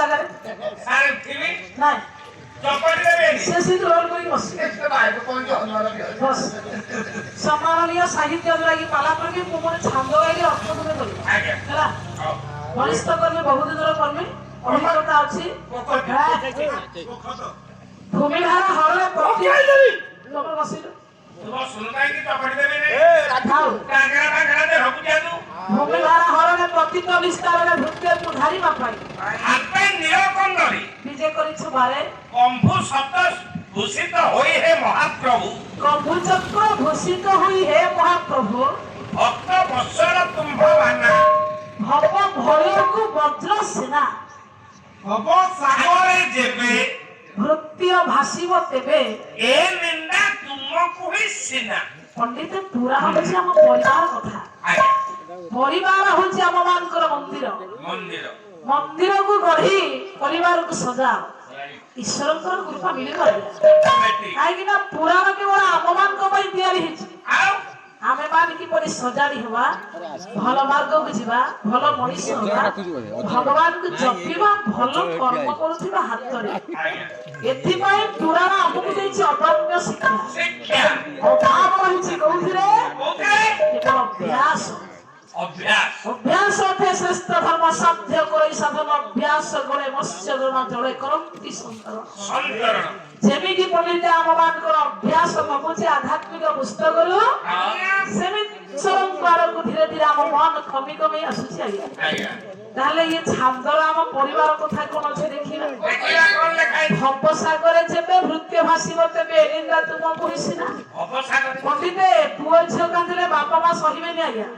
ଜାଗାରେ ସାରେ ଥିବି ନାଇଁ ଚପଟି ଦେବେନି ସେ ସିଏ ରୋଲ କରି ବସି ଏତେ ବାଇକ କଣ ଜନ୍ମର ବିଅ ବସ ସମ୍ମାନନୀୟ ସାହିତ୍ୟ ଲାଗି ପାଲା କରିକି ମୁଁ ମୋର ଛାନ୍ଦ ଗାଇଲି ଅର୍ଥ ତୁମେ କରିବ ଆଜ୍ଞା ହେଲା ହଉ ବରିଷ୍ଠ କର୍ମୀ ବହୁ ଦିନର କର୍ମୀ ଅଭିଜ୍ଞତା ଅଛି ଭୂମିଭାର ହରରେ ପ୍ରତି ତମର ବସିଲୁ ତୁମ ଶୁଣୁ କାହିଁକି ଚପଟି ଦେବେନି ଖାଉ କାଙ୍ଗରା ଦେ ହକୁ ଯାଦୁ ଭୂମିଭାର ହରରେ ପ୍ରତୀକ ବିସ୍ତାରରେ ଭୃତ୍ୟକୁ ଧାରିବା ପାଇଁ ଆପେ ନୀଳକଣ୍ଡରୀ ବିଜେ କରିଛୁ ବାରେ କମ୍ଭୁ ଶବ୍ଦ ଭୂଷିତ ହୋଇ হে মহাপ্রভু কম্ভুচক্র ভূষিত হই হে মহাপ্রভু ভক্ত বৎসর তুম্ভ বানা ভব ভয়কু বজ্র সেনা হব সাগরে যেবে ভৃত্য ভাসিব তেবে এ নিন্দা তুমকু হি সিনা পণ্ডিত পুরাণ হচ্ছে আমার পরিবার কথা আଜ୍ଞା পরিবার হচ্ছে আমার মানকর মন্দির মন্দির মন্দিরକୁ ଗଢି ପରିବାରକୁ ସଜାଅ ଈଶ୍ୱରଙ୍କର କୃପା ମିଳିବ ଅଟୋମେଟିକ କାହିଁକି ନା ପୁରାଣ କେବଳ ଆମମାନଙ୍କ ପାଇଁ ତିଆରି ହେଇଛି ଆଉ ଆମେ ମାନେ କିପରି ସଜାଡି ହେବା ଭଲ ମାର୍ଗକୁ ଯିବା ଭଲ ମଣିଷ ହେବା ଭଗବାନଙ୍କୁ ଜପିବା ଭଲ କର୍ମ କରୁଥିବା ହାତରେ ଆଜ୍ଞା ଏଥିପାଇଁ ପୁରାଣ ଆମକୁ ଦେଇଛି ଅଦମ୍ୟ ଶିକ୍ଷା ଶିକ୍ଷା ଅଭାବ ରହିଛି କୋଉଥିରେ କୋଉଥିରେ କେବଳ ଅଭ୍ୟାସ অভ্যাস অভ্যাস অর্থে শ্রেষ্ঠ ধর্ম সাধ্য করে সাধন অভ্যাস করে মৎস্য জলে করন্তি সন্তরণ সন্তরণ যেমিতি পণ্ডিত ଆମମାନଙ୍କର ଅଭ୍ୟାସ ଭାବୁଛି ଆଧ୍ୟାତ୍ମିକ ପୁସ୍ତକରୁ ସେମିତି ଈଶ୍ୱରଙ୍କ ଆଡ଼କୁ ଧୀରେ ଧୀରେ ଆମ ମନ କମି କମି ଆସୁଛି ଆଜ୍ଞା ଆଜ୍ଞା ତାହେଲେ ଇଏ ଛାନ୍ଦର ଆମ ପରିବାର କଥା କଣ ଅଛି ଦେଖିବା ଦେଖିବା କଣ ଲେଖା ହେଇଛି ଭବ ସାଗରେ ଯେବେ ଭୃତ୍ୟ ଭାସିବ ତେବେ ଏନିନ୍ଦା ତୁମକୁ ହିସିନା ଅବସାଗର ପଣ୍ଡିତ ପୁଅ ଝିଅ କାନ୍ଦିଲେ ବାପା ମା ସହିବେନି ଆଜ୍ଞା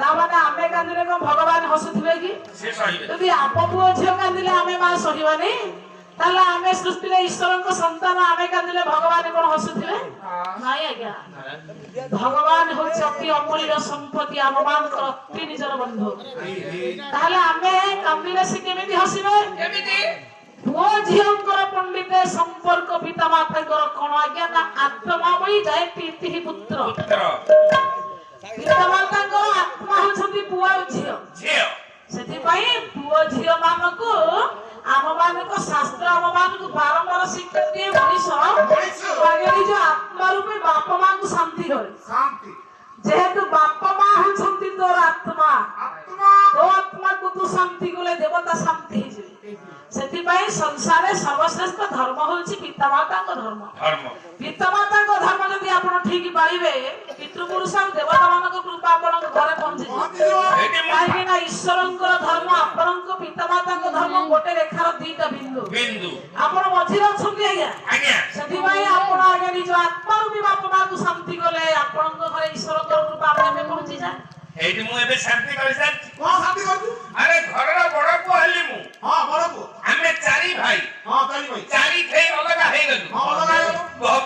ତାମାନେ ଆମେ କାନ୍ଦିଲେ କଣ ଭଗବାନ ହସୁଥିବେ କି ସେ ସହିବେ ଯଦି ଆମ ପୁଅ ଝିଅ କାନ୍ଦିଲେ ଆମେ ମା ସହିବାନି ତାହେଲେ ଆମେ ସୃଷ୍ଟିରେ ଈଶ୍ୱରଙ୍କ ସନ୍ତାନ ଆମେ କାନ୍ଦିଲେ ଭଗବାନ କଣ ହସୁଥିବେ ନାଇଁ ଆଜ୍ଞା ଭଗବାନ ହଉଛି ଅତି ଅମୂଲ୍ୟ ସମ୍ପତ୍ତି ଆମମାନଙ୍କର ଅତି ନିଜର ବନ୍ଧୁ ତାହେଲେ ଆମେ କାନ୍ଦିଲେ ସେ କେମିତି ହସିବେ କେମିତି ପୁଅ ଝିଅଙ୍କର ପଣ୍ଡିତ ସମ୍ପର୍କ ପିତା ମାତାଙ୍କର କଣ ଆଜ୍ଞା ନା ଆତ୍ମାମୟୀ ଯାଏ ପିତି ପୁତ୍ର ପୁତ୍ର ପିତା ମାତାଙ୍କର ଆତ୍ମା ହଉଛନ୍ତି ପୁଅ ଆଉ ଝିଅ ଝିଅ ସେଥିପାଇଁ ପୁଅ ଝିଅ ମାନଙ୍କୁ ଆମମାନଙ୍କ ଶାସ୍ତ୍ର ଆମମାନଙ୍କୁ ବାରମ୍ବାର ଶିକ୍ଷା ଦିଏ ମଣିଷ ଆଗେ ନିଜ ଆତ୍ମା ରୂପେ ବାପା ମାଙ୍କୁ ଶାନ୍ତି କରେ ଶାନ୍ତି ଯେହେତୁ ବାପା ମା ହଉଛନ୍ତି ତୋର ଆତ୍ମା ଆତ୍ମା ତୋ ଆତ୍ମାକୁ ତୁ ଶାନ୍ତି କଲେ ଦେବତା ଶାନ୍ତି ହେଇଯିବେ ସେଥିପାଇଁ ସଂସାରରେ ସର୍ବଶ୍ରେଷ୍ଠ ଧର୍ମ ହଉଛି ପିତାମାତାଙ୍କ ଧର୍ମ ଧର୍ମ ପିତାମାତାଙ୍କ ଧର୍ମ ଯଦି ଆପଣ ଠିକ ପାଳିବେ ପିତୃପୁରୁଷ ଆଉ ଦେବତା ମାନଙ୍କ କୃପା ଆପଣଙ୍କ ଘରେ ପହଞ୍ଚିଯିବ ଏଠି ମୁଁ କାହିଁକି ନା ଈଶ୍ୱରଙ୍କର ଧର୍ମ ଆପଣଙ୍କ ପିତାମାତାଙ୍କ ଧର୍ମ ଗୋଟେ ରେଖାର ଦିଟା ବିନ୍ଦୁ ବିନ୍ଦୁ ଆପଣ ମଝିରେ ଅଛନ୍ତି ଆଜ୍ଞା ଆଜ୍ଞା ସେଥିପାଇଁ ଆପଣ ଆଜ୍ଞା ନିଜ ଆତ୍ମାରୁ ବି ବାପା ମାଙ୍କୁ ଶାନ୍ତି କଲେ ଆପଣଙ୍କ ଘରେ ଈଶ୍ୱରଙ୍କର କୃପା ଆପଣଙ୍କ ପହଞ୍ଚିଯାଏ ଏଇଠି ମୁଁ ଏବେ ଶାନ୍ତି କରିସାରିଛି କଣ ଶାନ୍ତି କରୁଛୁ ଆରେ ଘରର ବଡ ପୁଅ ହେଲି ମୁଁ ହଁ ବଡ ପୁଅ ଆମେ ଚାରି ଭାଇ ହଁ ଚାଲି ଭାଇ ଚାରି ଖେଇ ଅଲଗା ହେଇଗଲୁ ହଁ ଅଲଗା ହେଇଗଲୁ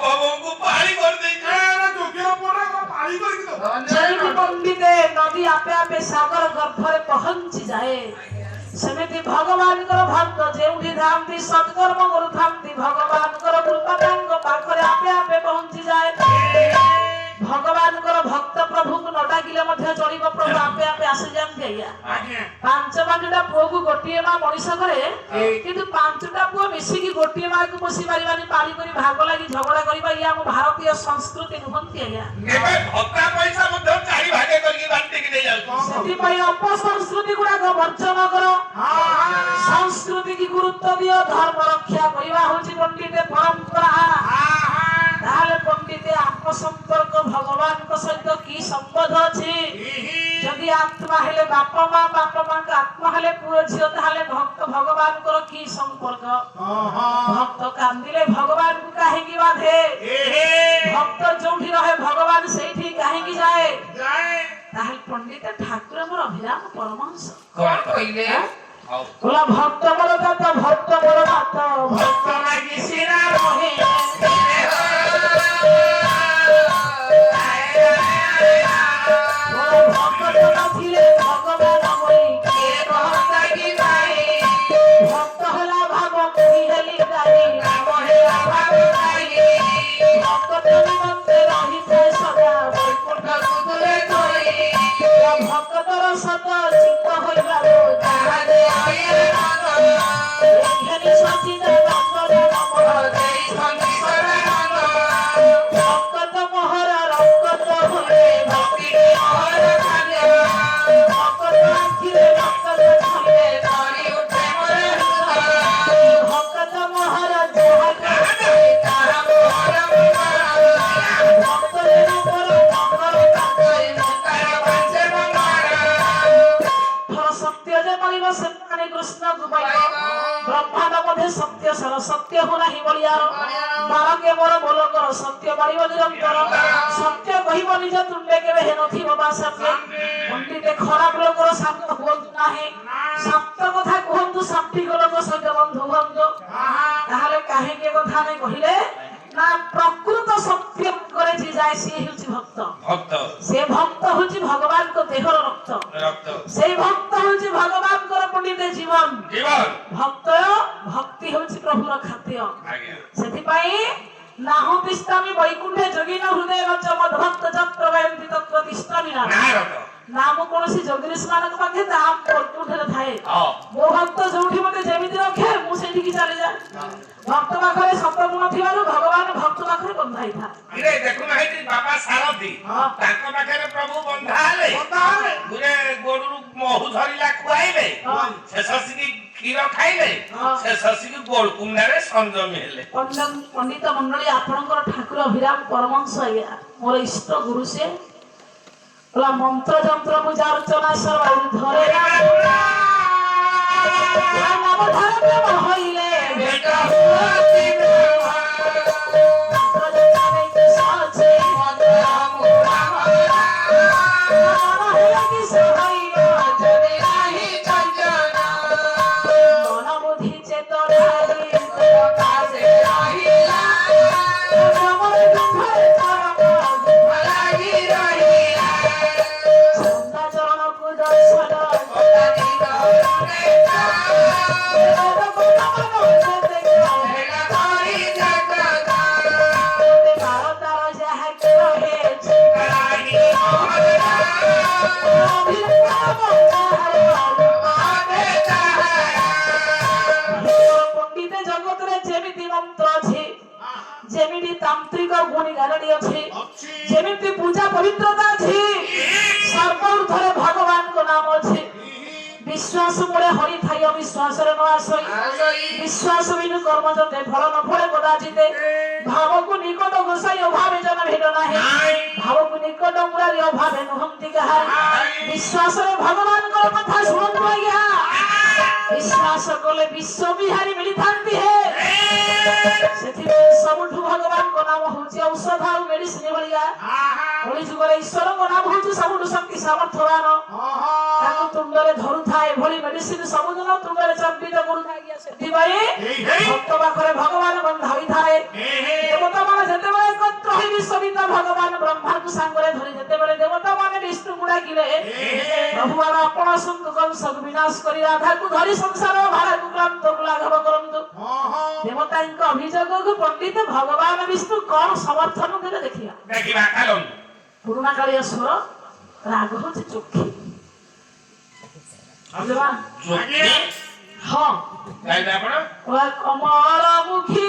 ବୋଉଙ୍କୁ ପାଳି କରିଦେଇଛୁ ଯୋଗ୍ୟ ପୁଅଟା କଣ ପାଳି କରିକି ଦବ ଯେମିତି ପଣ୍ଡିତେ ନଦୀ ଆପେ ଆପେ ସାଗର ଗର୍ଭରେ ପହଞ୍ଚି ଯାଏ ସେମିତି ଭଗବାନଙ୍କର ଭକ୍ତ ଯେଉଁଠି ଥାନ୍ତି ସତ୍କର୍ମ କରୁଥାନ୍ତି ଭଗବାନଙ୍କର କୃପା ତାଙ୍କ ପାଖରେ ଆପେ ଆପେ ପହଞ୍ଚି ଯାଏ ଭଗବାନଙ୍କର ଭକ୍ତ ପ୍ରଭୁଙ୍କୁ ନ ଡାକିଲେ ମଧ୍ୟ ଚଳିବ ପ୍ରଭୁ ଆପେ ଆପେ ଆସିଯାନ୍ତି ଆଜ୍ଞା ଆଜ୍ଞା ପାଞ୍ଚଟା ପୁଅକୁ ଗୋଟିଏ ମା ମଣିଷ କରେ କିନ୍ତୁ ପାଞ୍ଚଟା ପୁଅ ମିଶିକି ଗୋଟିଏ ମାକୁ ପୋଷି ପାରିବାନି ପାଳି କରି ଭାଗ ଲାଗି ଝଗଡା କରିବା ଇଏ ଆମ ଭାରତୀୟ ସଂସ୍କୃତି ନୁହନ୍ତି ଆଜ୍ଞା ଏବେ ଭତ୍ତା ପଇସା ମଧ୍ୟ ଚାରି ଭାଗ କରିକି ବାଣ୍ଟିକି ନେଇଯାଉଛୁ ସେଥିପାଇଁ ଅପସଂସ୍କୃତି ଗୁଡାକ ବର୍ଜନ କର ସଂସ୍କୃତି କି ଗୁରୁତ୍ୱ ଦିଅ ଧର୍ମ ରକ୍ଷା କରିବା ହଉଛି ପଣ୍ଡିତ ପରମ୍ପରା ତାହେଲେ ପଣ୍ଡିତ ଆତ୍ମ ସମ୍ପର୍କ ଭଗବାନଙ୍କ ସହିତ କି ସମ୍ବନ୍ଧ ଅଛି ଯଦି ଆତ୍ମା ହେଲେ ବାପା ମାଙ୍କ ଆତ୍ମା ହେଲେ ପୁଅ ଝିଅ ତାହେଲେ ଭକ୍ତ ଭଗବାନଙ୍କର କି ସମ୍ପର୍କ ଭକ୍ତ କାନ୍ଦିଲେ ଭଗବାନଙ୍କୁ କାହିଁକି ବାଧେ ଭକ୍ତ ଯୋଉଠି ରହେ ଭଗବାନ ସେଇଠି କାହିଁକି ଯାଏ ତାହେଲେ ପଣ୍ଡିତ ଠାକୁର ମୋର ଅଭିରାମ ପରମହଂସ କଣ କହିଲେ ବୋଲା ଭକ୍ତ ମୋର ଦାତ ଭକ୍ତ ମୋର ଦାତ ଭକ୍ତ ଲାଗି ସିନା ରହେ ଭକ୍ତ ନଥିଲେ ଭଗବାନ ହୋଇ କିଏ କହନ୍ତା କି ନାଇଁ ଭକ୍ତ ହେଲା ଭାବ ମୁହିଁ ହେଲି ଗାଈ ନାମ ହେଲା ଭାବ ଗାଈ ଭକ୍ତ ନିମନ୍ତେ ରହିଥାଏ ସଦା ବୈକୁଣ୍ଠକୁ ଦୂରେ ଥୋଇ ଭକ୍ତର ସତ ଚିତ୍ତ ହୋଇଗଲା ଯାହା ଯେ ଦେଇ ସଚିଦାନନ୍ଦରେ ଭକ୍ତ ମୋହର ରକ୍ତ ହୁଏ ଭକ୍ତି ଭକ୍ତ ଆଖିରେ ରକ୍ତ ଝରେ ଭକ୍ତ ମୋହର ଯାହା ଭକ୍ତ ଜଣଙ୍କର ଧର ସତ୍ୟ ଯେ ମିଳିବ ସେମାନେ କୃଷ୍ଣକୁ ପାଇବ ବ୍ରହ୍ମାଣ୍ଡ ମଧ୍ୟ ସତ୍ୟ ସାର ସତ୍ୟ ହଉ ନାହିଁ ବଳିଆର ବାଳକେ ମୋର ବୋଲ କର ସତ୍ୟ ବାଳିବ ନିରନ୍ତର ସତ୍ୟ କହିବ ନିଜ ତୁଣ୍ଡେ କେବେ ହେନଥିବ ବା ସତ୍ୟ ପଣ୍ଡିତେ ଖରାପ ଲୋକର ଶାନ୍ତ ହୁଅନ୍ତୁ ନାହିଁ ସତ୍ୟ କଥା କୁହନ୍ତୁ ସାତ୍ବିକ ଲୋକ ସହିତ ବନ୍ଧୁ ହୁଅନ୍ତୁ ତାହେଲେ କାହିଁକି କଥା ଆମେ କହିଲେ ନା ପ୍ରକୃତ ସତ୍ୟ করে যে যায় সে হচ্ছে ভক্ত ভক্ত সে ভক্ত হচ্ছে ভগবানଙ୍କ দেহର রক্ত রক্ত সেই ভক্ত হচ্ছে ভগবানଙ୍କର পণ্ডিত জীবন জীবন ভক্ত ভক্তি হচ্ছে প্রভুর খাদ্য আজ্ঞা ସେଥିପାଇଁ নাহো তিষ্টামি বৈকুণ্ঠে যোগিন হৃদয় রচ মদ ভক্ত যত্র বয়ন্তি তত্র তিষ্টামি না নারদ নাম কোনসি যোগিনীশ ମାନଙ୍କ ପାଖେ ନାମ ବୈକୁଣ୍ଠରେ ଥାଏ ମୋ ଭକ୍ତ ଯୋଉଠି ମତେ ଯେମିତି ରଖେ ମୁଁ ସେଇଠିକି ଚାଲି ଯାଏ ଭକ୍ତ ପାଖରେ ସତ ଗୁଣ ଥିବାରୁ ଭଗବାନ ଭକ୍ତ ପାଖରେ ବନ୍ଧା ହେଇଥାଏ ଇରେ ଦେଖୁ ନାହାନ୍ତି ବାବା ସାରଥି ତାଙ୍କ ପାଖରେ ପ୍ରଭୁ ବନ୍ଧା ହେଲେ ଗୁରେ ଗୋଡରୁ ମହୁ ଧରିଲା ଖୁଆଇଲେ ଶେଷ ସିକି କ୍ଷୀର ଖାଇଲେ ଶେଷ ସିକି ଗୋଡ କୁଣ୍ଡାରେ ସଂଯମୀ ହେଲେ ପଣ୍ଡିତ ମଣ୍ଡଳୀ ଆପଣଙ୍କର ଠାକୁର ଅଭିରାମ ପରମହଂସ ଆଜ୍ଞା ମୋର ଇଷ୍ଟ ଗୁରୁ ସେ बोला मंत्र जंत्र पूजा अर्चना सब धरे नाम धरे होइले बेटा होती मंत्र जंत्र में साचे नाम होला कि सहाइया जने आही चंचना मन बुद्धि चेतना कासे आहिला हमर दुखर तारा भलाई रहिला चरण को दर्शन ପଣ୍ଡିତ ଜଗତରେ ଯେମିତି ମନ୍ତ୍ର ଅଛି ଯେମିତି ତାନ୍ତ୍ରିକ ଗୁଣି ଗାରଡି ଅଛି ଯେମିତି ପୂଜା ପବିତ୍ରତା ଅଛି ସର୍ବଉର୍ଦ୍ଧ୍ୱରେ ଭଗବାନଙ୍କ ନାମ ଅଛି ବିଶ୍ୱାସ ମୂଳେ ହରି ଥାଇ ଅବିଶ୍ୱାସରେ ନ ଆସଇ ବିଶ୍ୱାସ ବିନୁ କର୍ମ ଯତେ ଫଳ ନ ଫଳେ କଦାଚିତେ ଭାବକୁ ନିକଟ ଗୋସାଇ ଅଭାବେ ଜନ ଭେଟ ନାହିଁ ଭାବକୁ ନିକଟ ମୁରାରି ଅଭାବେ ନୁହନ୍ତି କାହାରି ବିଶ୍ୱାସରେ ଭଗବାନଙ୍କର କଥା ଶୁଣନ୍ତୁ ଆଜ୍ଞା ବିଶ୍ୱାସ କଲେ ବିଶ୍ୱ ବିହାରୀ ମିଳିଥାନ୍ତି ହେ ସେଥିପାଇଁ ସବୁଠୁ ଭଗବାନଙ୍କ ନାମ ହଉଛି ଔଷଧ ଆଉ ମେଡିସିନ ଭଳିଆ କଳି ଯୁଗରେ ଈଶ୍ୱରଙ୍କ ନାମ ହଉଛି ସବୁଠୁ ଶକ୍ତି ସାମର୍ଥ୍ୟବାନ ତାକୁ ତୁଣ୍ଡରେ ଧରୁଥାଏ ଏଭଳି ମେଡିସିନ ସବୁଦିନ ତୁଣ୍ଡରେ ଚମ୍ପିତ କରୁଥାଏ ସେଥିପାଇଁ ଭକ୍ତ ପାଖରେ ଭଗବାନ ବନ୍ଧା ହୋଇଥାଏ ଦେବତାମାନେ ଯେତେବେଳେ ଏକତ୍ର ହୋଇ ବିଶ୍ୱବିତ ଭଗବାନ ବ୍ରହ୍ମାଙ୍କୁ ସାଙ୍ଗରେ ଧରି ଯେତେବେଳେ ଦେବତାମାନେ ବିଷ୍ଣୁଙ୍କୁ ଡାକିଲେ ପ୍ରଭୁ ଆପଣ ଆସନ୍ତୁ କଂସକୁ ବିନାଶ କରି ରାଧାକୁ ଧରି ସଂସାର ଭାରାକୁ କ୍ଳାନ୍ତକୁ ଲାଘବ କରନ୍ତୁ ଦେବତାଙ୍କ ଅଭିଯୋଗକୁ ପଣ୍ଡିତ ଭଗବାନ ବିଷ୍ଣୁ କଣ ସମର୍ଥନ ଦେଲେ ଦେଖିବା ଦେଖିବା କାଲନ୍ତୁ ପୁରୁଣା କାଳିଆ ସ୍ୱର ରାଗ ହଉଛି ଚୋଖୀ ଯୋଗୀ ହଁ ଗାଇବେ ଆପଣ କମଳ ମୁଖୀ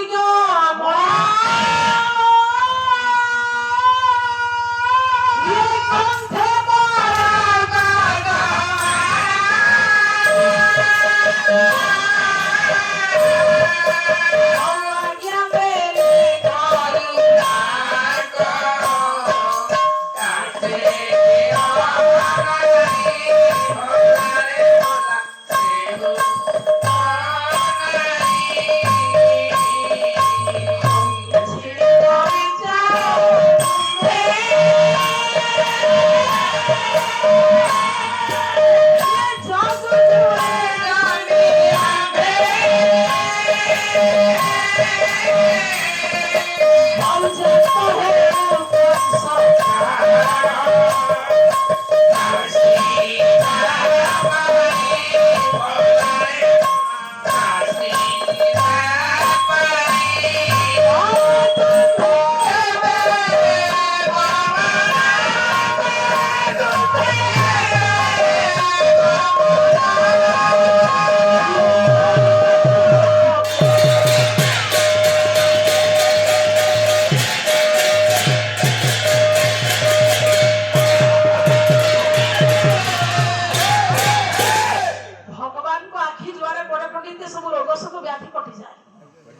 କଟିଯାଏ।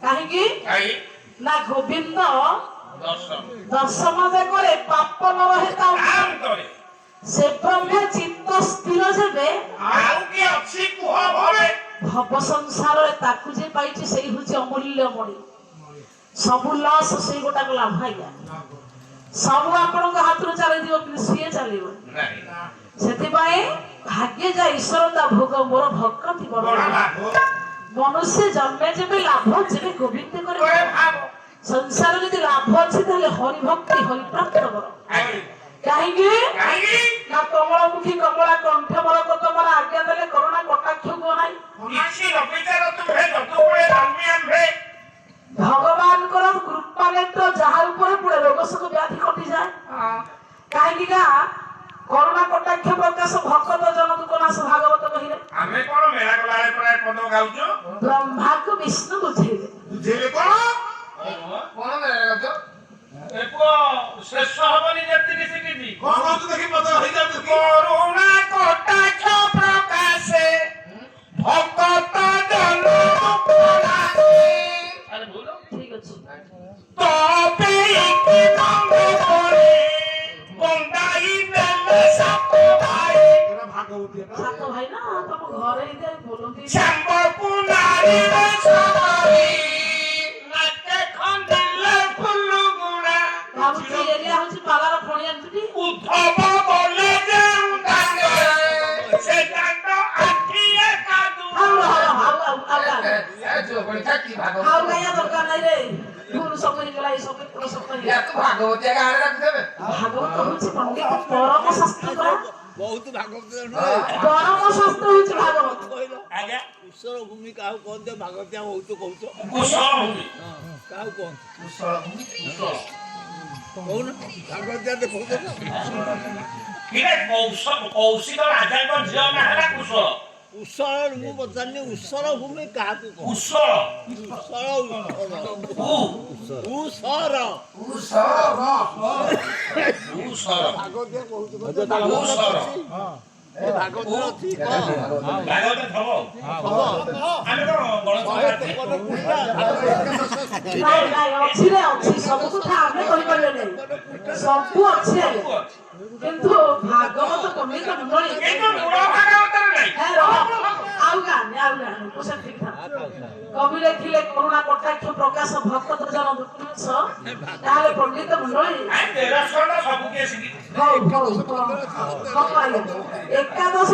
କାହିଁକି କାହିଁ ନା ଗୋବିନ୍ଦ ଦର୍ଶନ ଦଶମ ଯାକରେ ପାପ ନ ରହେ ତା ଅନ୍ତରେ ସେ ବ୍ରହ୍ମେ ଚିତ୍ତ ସ୍ଥିର ଯେବେ ଆଉ କି ଅଛି କୁହ ଭବେ ଭବ ସଂସାରରେ ତାକୁ ଯେ ପାଇଛି ସେଇ ହଉଛି ଅମୂଲ୍ୟ ମଣି। ସବୁ ଲସ୍ ସେଇ ଗୋଟାକ ଲାଭ ଆଜ୍ଞା। ସବୁ ଆପଣଙ୍କ ହାତରୁ ଚାଲିଯିବ କିନ୍ତୁ ସିଏ ଚାଲିବ। ନାହିଁ ସେଥିପାଇଁ ଭାଗ୍ୟ ଯା ଈଶ୍ୱର ତା ଭୋଗ ମୋର ଭକ୍ତି ବଡ ବଡ଼ ଲାଭ। ଲାଭ ମନୁଷ୍ୟ ଜନ୍ମେ ଯେବେ ଲାଭ ଯେବେ ଗୋବିନ୍ଦ କରେ করে ଭାବ ସଂସାର ଯଦି ଲାଭ ଅଛି ତାହେଲେ ହରିଭକ୍ତି ହରିପ୍ରାପ୍ତ କର। ଆଜ୍ଞା କାହିଁକି କାହିଁକି ନା କମଳମୁଖୀ କମଳା କଣ୍ଠ ମୋର ତମର ଆଜ୍ଞା ଦେଲେ କରୁଣା କଟାକ୍ଷ କୁହ ନାହିଁ। କିଛି ନବିଚାର ତୁମେ ଯତୁକୁଳେ ଜନ୍ମିଆନ ଭେ ଭଗବାନଙ୍କର କୃପା ନେତ୍ର ଯାହା ଉପରେ ପଡେ ରୋଗ ଶୋକ ବ୍ୟାଧି କଟିଯାଏ। କାହିଁକି ନା କରୁଣା କଟାକ୍ଷ ପ୍ରକାଶ ଭକ୍ତ ଜନକୁ ନାଶ ଭାଗବତ କହିଲେ ଆମେ କଣ ମେଳା ଗଲାବେଳେ ପ୍ରାୟ ପଦ ଗାଉଛୁ ବ୍ରହ୍ମାକୁ ବିଷ୍ଣୁ ବୁଝେଇଲେ। ବୁଝେଇଲେ କଣ କଣ ମେଳା ଗାଉଛ? ଏ ପୁଅ ଶେଷ ହବନି ଯେତିକି ଶିଖିଛି କଣ କହୁଛୁ ଦେଖି ମତେ ହେଇଯାଉଛି କରୁଣା କଟାକ୍ଷ ପ୍ରକାଶେ ଭକ୍ତ ଜନକୁ ନାଶେ ଆରେ ଭୁଲ ଠିକ ଅଛି। ତପେ କି ମଙ୍ଗ করে বন্দাই দেলে সাপ ভাই ଏଟା ଭାଗବତୀ ଏଟା ସାତ ଭାଇ ନା ତମ ଘରେ ଯାଇ ବୋଲନ୍ତି। শ্যাম্বরপুর নারী সবাই নাকে খন্দিলে ফুলু গুণা ଭାବୁଛି ଏରିଆ ହଉଛି ପାଲାର ଫଣି ଆଣିଛି। উদ্ধব বলে যে দাণ্ড সে দাণ্ড আঠিয়ে কাদু ଆଉ ଯୋଉ ପରୀକ୍ଷା କି ଭାଗବତ? ଗାଇବା ଦରକାର ନାହିଁ ରେ ଭୁଲ ସବୁ ହେଇଗଲା ଏଇ ସବୁ ପୁରା ସବୁ ୟା ହେଇଗଲା। ତୁ ଭାଗବତୀଆ ଗାଁରେ ରଖିଦେବେ। ଭାଗବତ ହଉଛି ପଣ୍ଡିତ ପରମ ଶାସ୍ତ୍ର ପରା। ବହୁତ ଭାଗବତ ପରମ ଶାସ୍ତ୍ର ହଉଛି ଭାଗବତ। আজ্ঞা କୁଶଳ ଭୂମି କାହାକୁ କହନ୍ତି ଭାଗବତିଆ ବହୁତ କହୁଛ কুশল ভূমি କାହାକୁ କହନ୍ତି କୁଶଳ ଭୂମି, କୁଶଳ। କହୁନ ଭାଗବତିଆ କହୁଛ কিরে কৌশিক রাজাଙ୍କ ଝିଅ ନା ହେଲା କୁଶଳ କୁଶଳ ମୁଁ ପଚାରିନି ଉଷର ଭୂମି କାହାକୁ କହନ୍ତି କୁଶଳ କୁଶଳ କୁ ଉଷର କୁଶଳ। କୁଶଳ ଭାଗବତିଆ କହୁଛ କୁଶଳ ଭାଗବତ ଅଛି କହ ଭାଗବତ ଥବ ଆମେ କଣ ବଳ ନାଇଁ ନାଇଁ ଅଛି ରେ ଅଛି ସବୁ କଥା ଆମେ କହିପାରିବେ ନାହିଁ। ସବୁ ଅଛି ଆଜ୍ଞା କିନ୍ତୁ ଭାଗବତ ପଣ୍ଡିତ ମଣ୍ଡଳୀ କିନ୍ତୁ ମୂଳ ଭାଗବତରେ ନାହିଁ ଆଉ ଗାନି କୁଶଳ ଠିକ ଠାକ। କବି ଲେଖିଲେ କରୁଣା କଟାକ୍ଷ ପ୍ରକାଶ ଭକ୍ତ ଜନ ଦୁଃଖ ତାହେଲେ ପଣ୍ଡିତ ମଣ୍ଡଳୀ ତେରଶହ ସବୁ କିଏ ଶିଖିଛି ହଉ ହଉ ଏକାଦଶ